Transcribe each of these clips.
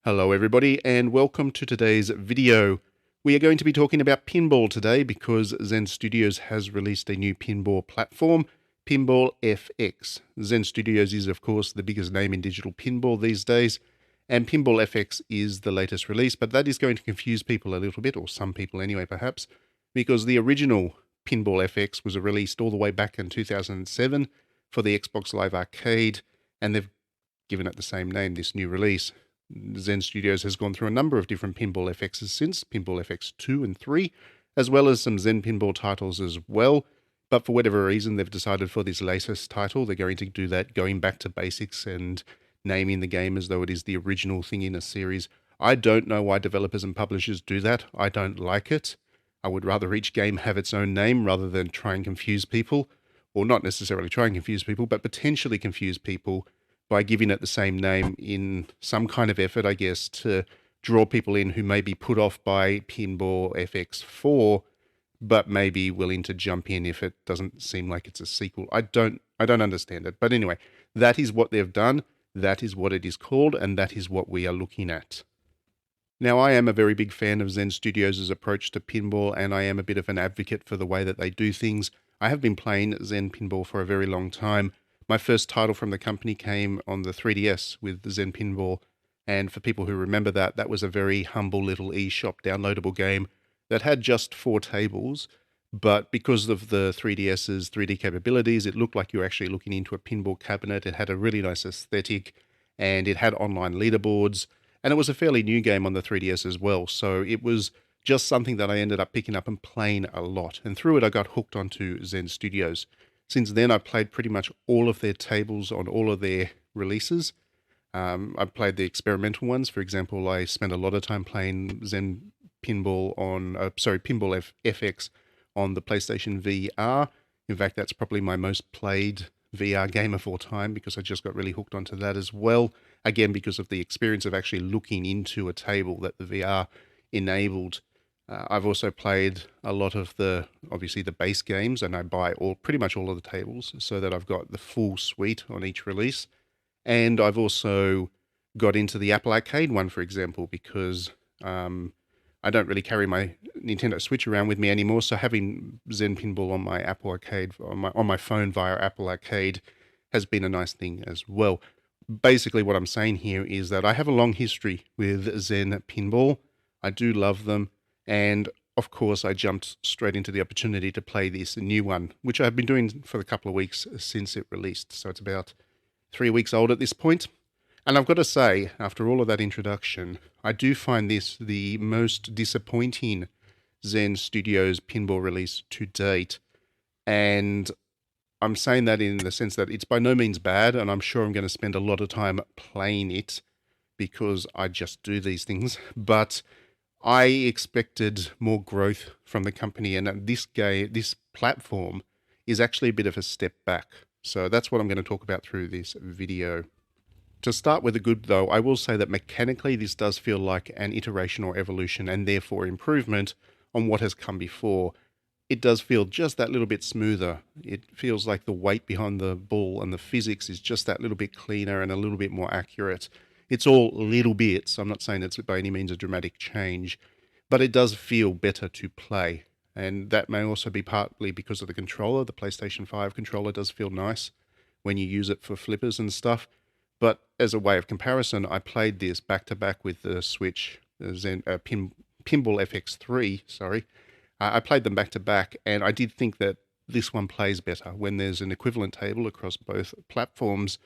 Hello everybody and welcome to today's video. We are going to be talking about pinball today because Zen Studios has released a new pinball platform, Pinball FX. Zen Studios is of course the biggest name in digital pinball these days, and Pinball FX is the latest release, but that is going to confuse people a little bit, or some people anyway perhaps, because the original Pinball FX was released all the way back in 2007 for the Xbox Live Arcade, and they've given it the same name, this new release. Zen Studios has gone through a number of different Pinball FXs since, Pinball FX2 and 3, as well as some Zen Pinball titles as well. But for whatever reason, they've decided for this latest title, they're going to do that, going back to basics and naming the game as though it is the original thing in a series. I don't know why developers and publishers do that. I don't like it. I would rather each game have its own name rather than try and confuse people, or not necessarily try and confuse people, but potentially confuse people by giving it the same name in some kind of effort, I guess, to draw people in who may be put off by Pinball FX4, but may be willing to jump in if it doesn't seem like it's a sequel. I don't understand it. But anyway, that is what they've done. That is what it is called, and that is what we are looking at. Now, I am a very big fan of Zen Studios' approach to pinball, and I am a bit of an advocate for the way that they do things. I have been playing Zen Pinball for a very long time. My first title from the company came on the 3DS with Zen Pinball, and for people who remember that, that was a very humble little eShop downloadable game that had just 4 tables, but because of the 3DS's 3D capabilities, it looked like you were actually looking into a pinball cabinet. It had a really nice aesthetic, and it had online leaderboards, and it was a fairly new game on the 3DS as well, so it was just something that I ended up picking up and playing a lot, and through it I got hooked onto Zen Studios. Since then, I've played pretty much all of their tables on all of their releases. I've played the experimental ones. For example, I spent a lot of time playing Zen Pinball Pinball FX on the PlayStation VR. In fact, that's probably my most played VR game of all time because I just got really hooked onto that as well. Again, because of the experience of actually looking into a table that the VR enabled. I've also played a lot of obviously the base games, and I buy pretty much all of the tables so that I've got the full suite on each release. And I've also got into the Apple Arcade one, for example, because I don't really carry my Nintendo Switch around with me anymore. So having Zen Pinball on my Apple Arcade, on my phone via Apple Arcade, has been a nice thing as well. Basically, what I'm saying here is that I have a long history with Zen Pinball. I do love them. And of course, I jumped straight into the opportunity to play this new one, which I've been doing for a couple of weeks since it released. So it's about 3 weeks old at this point. And I've got to say, after all of that introduction, I do find this the most disappointing Zen Studios pinball release to date. And I'm saying that in the sense that it's by no means bad, and I'm sure I'm going to spend a lot of time playing it because I just do these things. But I expected more growth from the company, and this platform is actually a bit of a step back. So that's what I'm going to talk about through this video. To start with the good though, I will say that mechanically this does feel like an iteration or evolution and therefore improvement on what has come before. It does feel just that little bit smoother. It feels like the weight behind the ball and the physics is just that little bit cleaner and a little bit more accurate. It's all little bits. I'm not saying it's by any means a dramatic change, but it does feel better to play. And that may also be partly because of the controller. The PlayStation 5 controller does feel nice when you use it for flippers and stuff. But as a way of comparison, I played this back to back with the Switch, Pinball FX3, sorry. I played them back to back, and I did think that this one plays better. When there's an equivalent table across both platforms,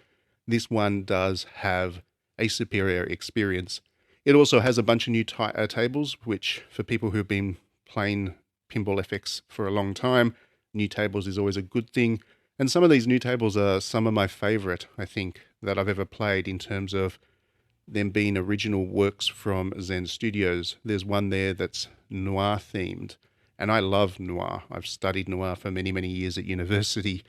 this one does have a superior experience. It also has a bunch of new tables, which for people who've been playing Pinball FX for a long time, new tables is always a good thing. And some of these new tables are some of my favorite, I think, that I've ever played in terms of them being original works from Zen Studios. There's one there that's noir themed, and I love noir. I've studied noir for many, many years at university.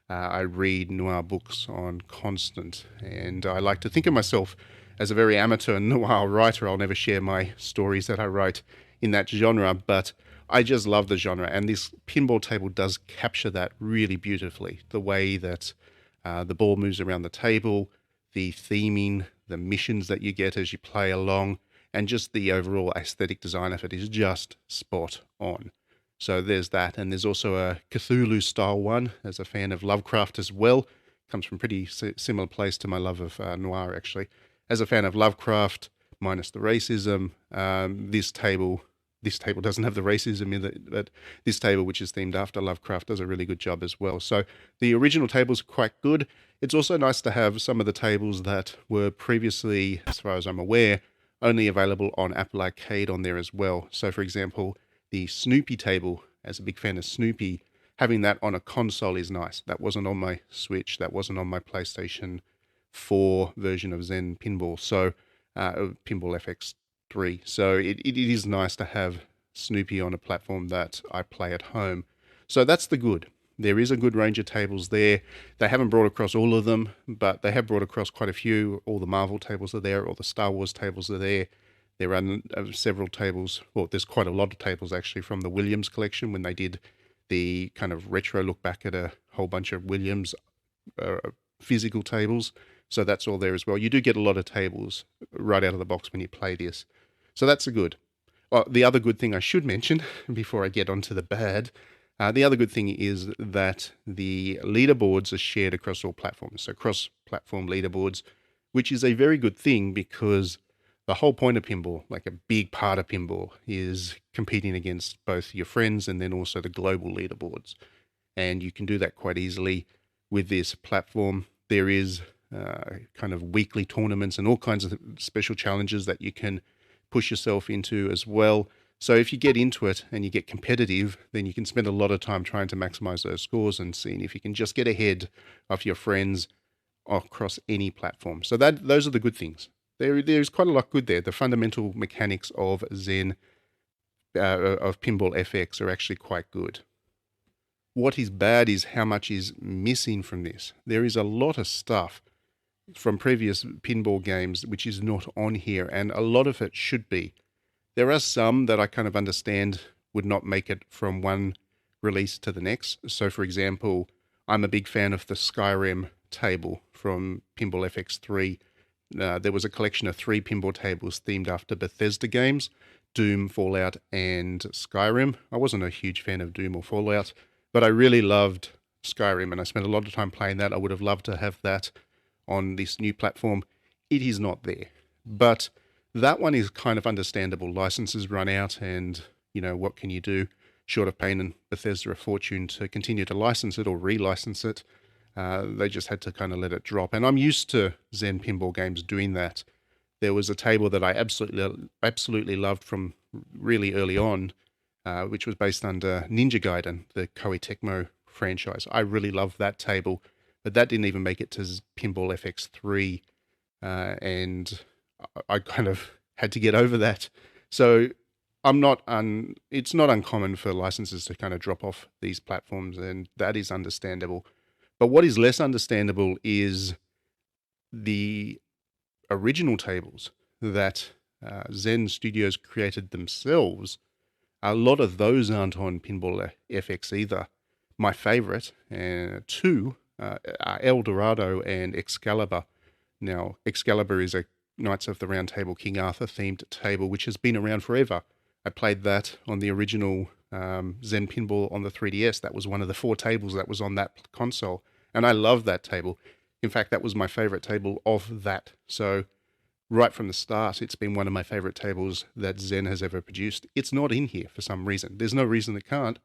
I read noir books on constant, and I like to think of myself as a very amateur noir writer. I'll never share my stories that I write in that genre, but I just love the genre, and this pinball table does capture that really beautifully. The way that the ball moves around the table, the theming, the missions that you get as you play along, and just the overall aesthetic design of it is just spot on. So there's that, and there's also a Cthulhu style one, as a fan of Lovecraft as well. Comes from pretty similar place to my love of noir, actually. As a fan of Lovecraft, minus the racism, this table doesn't have the racism in it, but this table, which is themed after Lovecraft, does a really good job as well. So the original tables are quite good. It's also nice to have some of the tables that were previously, as far as I'm aware, only available on Apple Arcade on there as well. So for example, the Snoopy table, as a big fan of Snoopy, having that on a console is nice. That wasn't on my Switch, that wasn't on my PlayStation 4 version of Zen Pinball, so Pinball FX4. So it is nice to have Snoopy on a platform that I play at home. So that's the good. There is a good range of tables there. They haven't brought across all of them, but they have brought across quite a few. All the Marvel tables are there, all the Star Wars tables are there. There are several tables, well, there's quite a lot of tables actually from the Williams collection when they did the kind of retro look back at a whole bunch of Williams physical tables. So that's all there as well. You do get a lot of tables right out of the box when you play this. So that's a good. The other good thing I should mention before I get onto the bad, the other good thing is that the leaderboards are shared across all platforms. So cross-platform leaderboards, which is a very good thing because the whole point of pinball, like a big part of pinball, is competing against both your friends and then also the global leaderboards. And you can do that quite easily with this platform. There is kind of weekly tournaments and all kinds of special challenges that you can push yourself into as well. So if you get into it and you get competitive, then you can spend a lot of time trying to maximize those scores and seeing if you can just get ahead of your friends across any platform. So those are the good things. There's quite a lot good there. The fundamental mechanics of Zen, of Pinball FX are actually quite good. What is bad is how much is missing from this. There is a lot of stuff from previous pinball games which is not on here, and a lot of it should be. There are some that I kind of understand would not make it from one release to the next. So for example, I'm a big fan of the Skyrim table from Pinball FX4. There was a collection of 3 pinball tables themed after Bethesda games, Doom, Fallout, and Skyrim. I wasn't a huge fan of Doom or Fallout, but I really loved Skyrim, and I spent a lot of time playing that. I would have loved to have that on this new platform. It is not there. But that one is kind of understandable. Licenses run out, and, you know, what can you do? Short of paying Bethesda a fortune to continue to license it or relicense it. They just had to kind of let it drop. And I'm used to Zen Pinball games doing that. There was a table that I absolutely loved from really early on, which was based under Ninja Gaiden, the Koei Tecmo franchise. I really loved that table, but that didn't even make it to Pinball FX4, and I kind of had to get over that. So it's not uncommon for licenses to kind of drop off these platforms, and that is understandable. But what is less understandable is the original tables that Zen Studios created themselves. A lot of those aren't on Pinball FX either. My favorite, 2, are El Dorado and Excalibur. Now, Excalibur is a Knights of the Round Table King Arthur themed table, which has been around forever. I played that on the original Zen Pinball on the 3DS. That was one of the 4 tables that was on that console, and I love that table. In fact, that was my favorite table of that. So right from the start, it's been one of my favorite tables that Zen has ever produced. It's not in here for some reason. There's no reason it can't.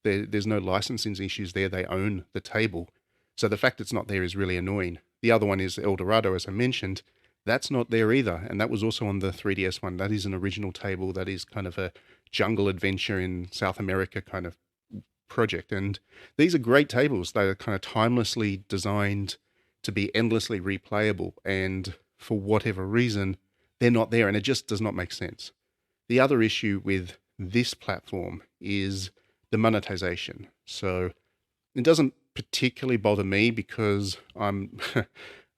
There's no licensing issues there. They own the table. So the fact it's not there is really annoying. The other one is El Dorado, as I mentioned. That's not there either. And that was also on the 3DS one. That is an original table. That is kind of a jungle adventure in South America kind of project. And these are great tables. They are kind of timelessly designed to be endlessly replayable. And for whatever reason, they're not there. And it just does not make sense. The other issue with this platform is the monetization. So it doesn't particularly bother me because I'm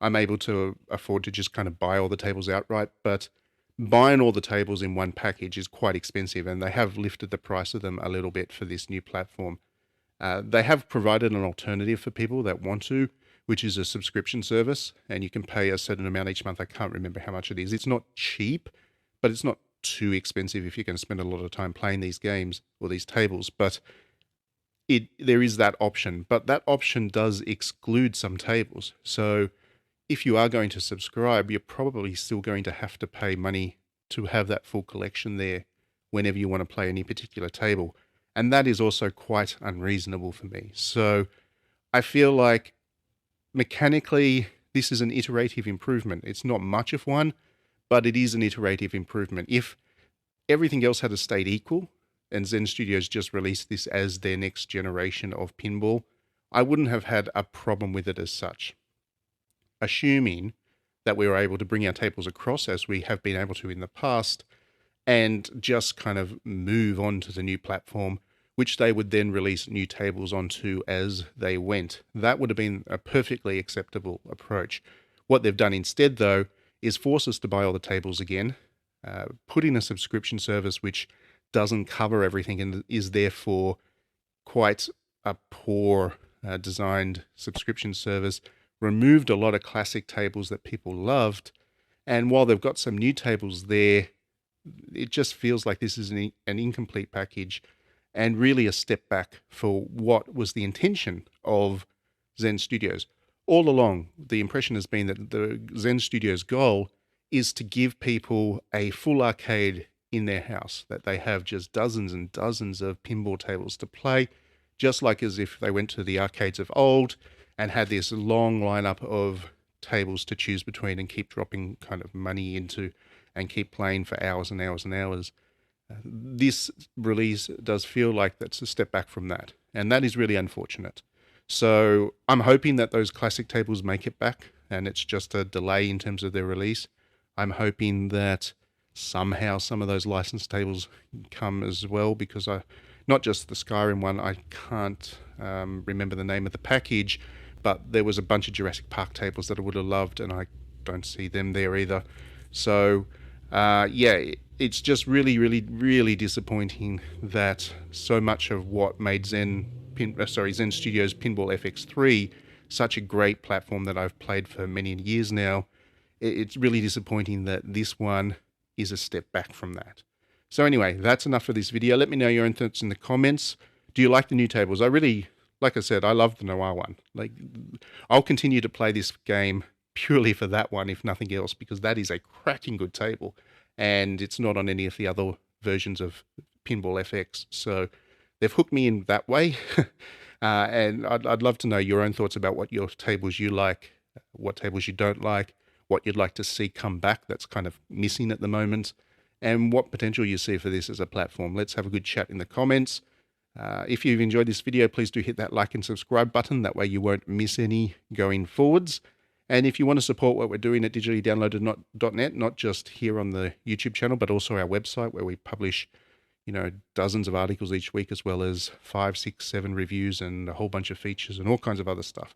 I'm able to afford to just kind of buy all the tables outright, but buying all the tables in one package is quite expensive, and they have lifted the price of them a little bit for this new platform. They have provided an alternative for people that want to, which is a subscription service, and you can pay a certain amount each month. I can't remember how much it is. It's not cheap, but it's not too expensive if you're going to spend a lot of time playing these games or these tables. But there is that option, but that option does exclude some tables. So if you are going to subscribe, you're probably still going to have to pay money to have that full collection there whenever you want to play any particular table. And that is also quite unreasonable for me. So I feel like mechanically, this is an iterative improvement. It's not much of one, but it is an iterative improvement. If everything else had stayed equal and Zen Studios just released this as their next generation of pinball, I wouldn't have had a problem with it as such. Assuming that we were able to bring our tables across as we have been able to in the past and just kind of move on to the new platform, which they would then release new tables onto as they went. That would have been a perfectly acceptable approach. What they've done instead, though, is force us to buy all the tables again, put in a subscription service which doesn't cover everything and is therefore quite a poor designed subscription service, removed a lot of classic tables that people loved, and while they've got some new tables there, it just feels like this is an incomplete package and really a step back for what was the intention of Zen Studios. All along, the impression has been that the Zen Studios' goal is to give people a full arcade in their house, that they have just dozens and dozens of pinball tables to play, just like as if they went to the arcades of old and had this long lineup of tables to choose between and keep dropping kind of money into and keep playing for hours and hours and hours. This release does feel like that's a step back from that, and that is really unfortunate. So I'm hoping that those classic tables make it back, and it's just a delay in terms of their release. I'm hoping that somehow some of those licensed tables come as well, because not just the Skyrim one, I can't remember the name of the package, but there was a bunch of Jurassic Park tables that I would have loved, and I don't see them there either. So yeah, it's just really, really, really disappointing that so much of what made Zen Studios Pinball FX4 such a great platform that I've played for many years now, it's really disappointing that this one is a step back from that. So anyway, that's enough for this video. Let me know your own thoughts in the comments. Do you like the new tables? Like I said, I love the Noir one. Like, I'll continue to play this game purely for that one, if nothing else, because that is a cracking good table, and it's not on any of the other versions of Pinball FX. So they've hooked me in that way. And I'd love to know your own thoughts about what your tables you like, what tables you don't like, what you'd like to see come back that's kind of missing at the moment, and what potential you see for this as a platform. Let's have a good chat in the comments. If you've enjoyed this video, please do hit that like and subscribe button. That way you won't miss any going forwards. And if you want to support what we're doing at digitallydownloaded.net, not just here on the YouTube channel, but also our website where we publish, dozens of articles each week, as well as 5, 6, 7 reviews and a whole bunch of features and all kinds of other stuff.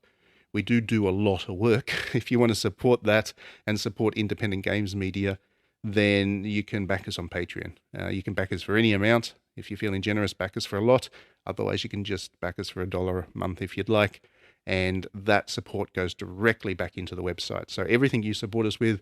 We do a lot of work. If you want to support that and support independent games media, then you can back us on Patreon. You can back us for any amount. If you're feeling generous, back us for a lot. Otherwise, you can just back us for $1 a month if you'd like. And that support goes directly back into the website. So everything you support us with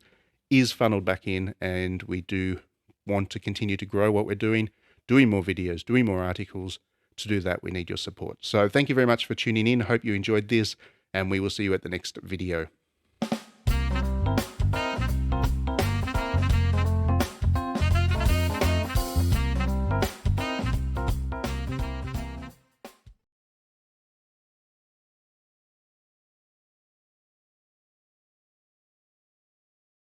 is funneled back in, and we do want to continue to grow what we're doing more videos, doing more articles. To do that, we need your support. So thank you very much for tuning in. Hope you enjoyed this, and we will see you at the next video.